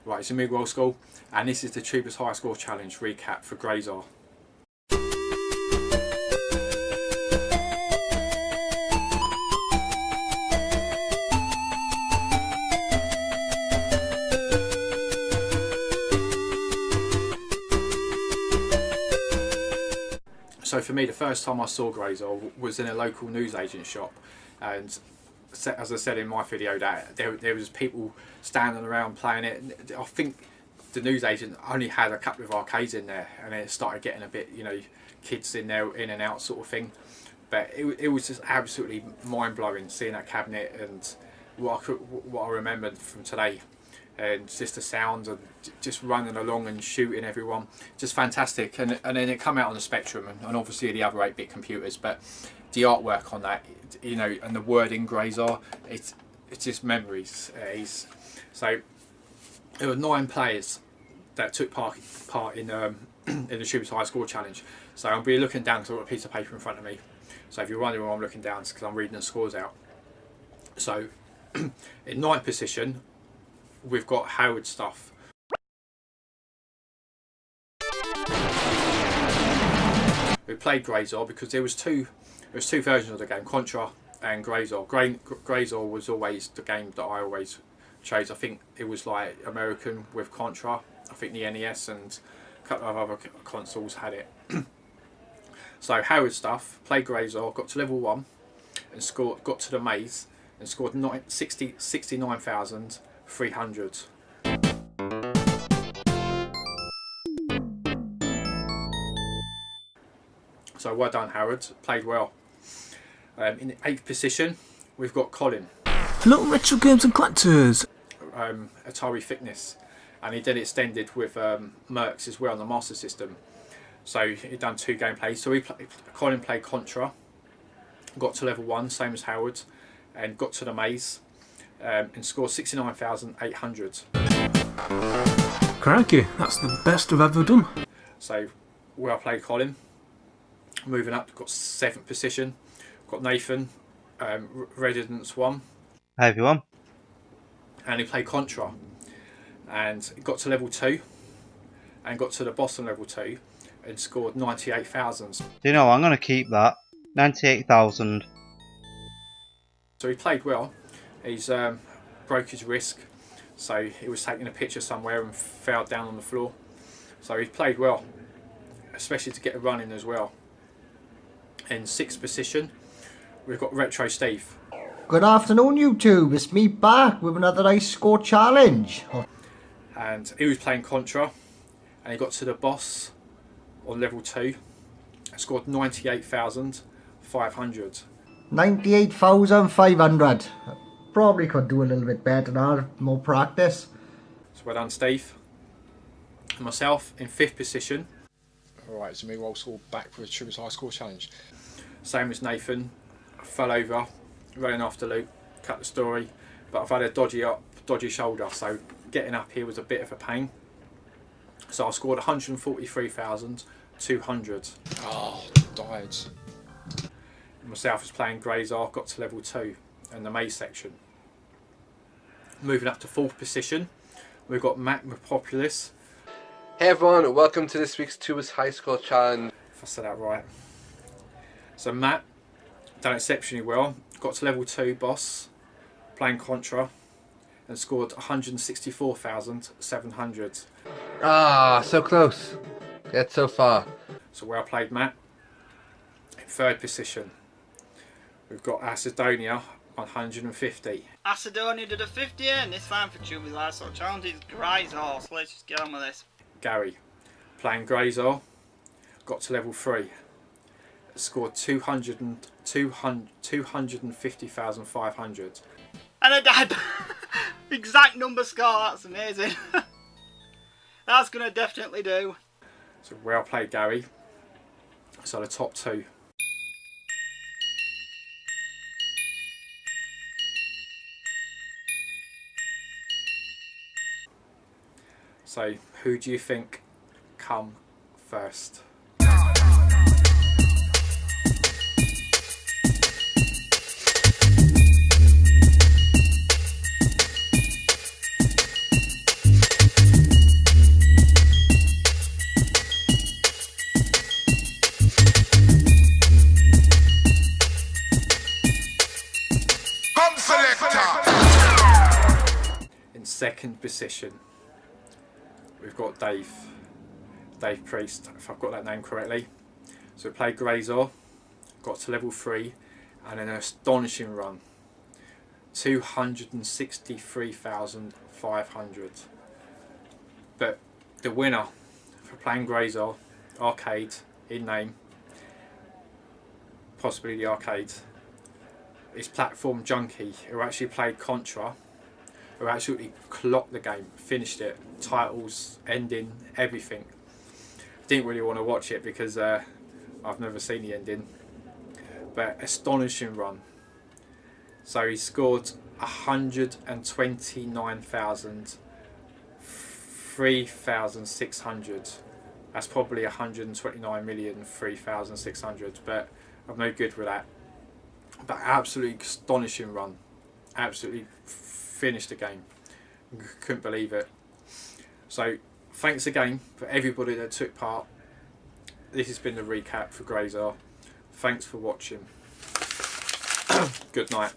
Right, it's a mid-roll score, and this is the cheapest high score challenge recap for Gryzor. So for me, the first time I saw Gryzor was in a local newsagent shop, and as I said in my video, that there was people standing around playing it. I think the newsagent only had a couple of arcades in there, and it started getting a bit, you know, kids in there, in and out sort of thing. But it was just absolutely mind-blowing seeing that cabinet, and what I remembered from today, and just the sound and just running along and shooting everyone, just fantastic. And then it come out on the Spectrum and obviously the other 8-bit computers, but the artwork on that, you know, and the wording Gryzor, it's just memories. So there were 9 players that took part in the Cheapest High Score Challenge. So I'll be looking down because I've got a piece of paper in front of me. So if you're wondering why I'm looking down, it's because I'm reading the scores out. So in 9th position, we've got Howard Stuff. We played Gryzor because there was two versions of the game, Contra and Gryzor. Gryzor was always the game that I always chose. I think it was like American with Contra. I think the NES and a couple of other consoles had it. So Howard Stuff, played Gryzor, got to level 1 and got to the maze and scored 69,300. So well done, Howard, played well. In the 8th position, we've got Colin. Hello, Retro Games and Collectors. Atari Fitness, and he did it extended with Mercs as well on the Master System. So he'd done 2 gameplays. So Colin played Contra, got to level 1, same as Howard, and got to the maze and scored 69,800. Crikey, that's the best I've ever done. So well played, Colin. Moving up, got 7th position. Got Nathan, Residence 1. Hi everyone. And he played Contra, and got to level 2, and got to the boss on level 2, and scored 98,000. Do you know, I'm going to keep that. 98,000. So he played well. He's broke his wrist, so he was taking a picture somewhere and fell down on the floor. So he played well, especially to get a run in as well. In 6th position, we've got Retro Steve. Good afternoon, YouTube. It's me back with another Ice Score Challenge. And he was playing Contra, and he got to the boss on level 2 and scored 98,500. 98,500. Probably could do a little bit better now, more practice. So well done, Steve. And myself in 5th position. Alright, so me roll score back for the Cheapest High Score Challenge. Same as Nathan, fell over, running after Luke, cut the story, but I've had a dodgy shoulder, so getting up here was a bit of a pain. So I scored 143,200. Oh, died. Myself was playing Gryzor, got to level 2 in the maze section. Moving up to 4th position, we've got Matt Populous. Hey everyone, welcome to this week's Cheapest High Score Challenge. If I said that right. So Matt done exceptionally well, got to level 2 boss, playing Contra, and scored 164,700. Ah, so close, yet so far. So well played, Matt. In 3rd position, we've got Acidonia, 150. Acidonia did a 50 and this time for Cheapest High Score Challenge is Gryzor, so let's just get on with this. Gary, playing Gryzor, got to level 3, scored 250,500. And I died. Exact number score, that's amazing. That's gonna definitely do. So well played, Gary. So the top 2. So who do you think come first? position, we've got Dave Priest, if I've got that name correctly. So we played Gryzor, got to level 3, and an astonishing run, 263,500. But the winner for playing Gryzor, arcade in name, possibly the arcade, is Platform Junkie, who actually played Contra, who absolutely clocked the game, finished it, titles, ending, everything. Didn't really want to watch it because I've never seen the ending, but astonishing run. So he scored 3,600. That's probably 129,003,600, but I'm no good with that. But absolutely astonishing run. Absolutely finished the game. Couldn't believe it. So thanks again for everybody that took part. This has been the recap for Gryzor. Thanks for watching. Good night.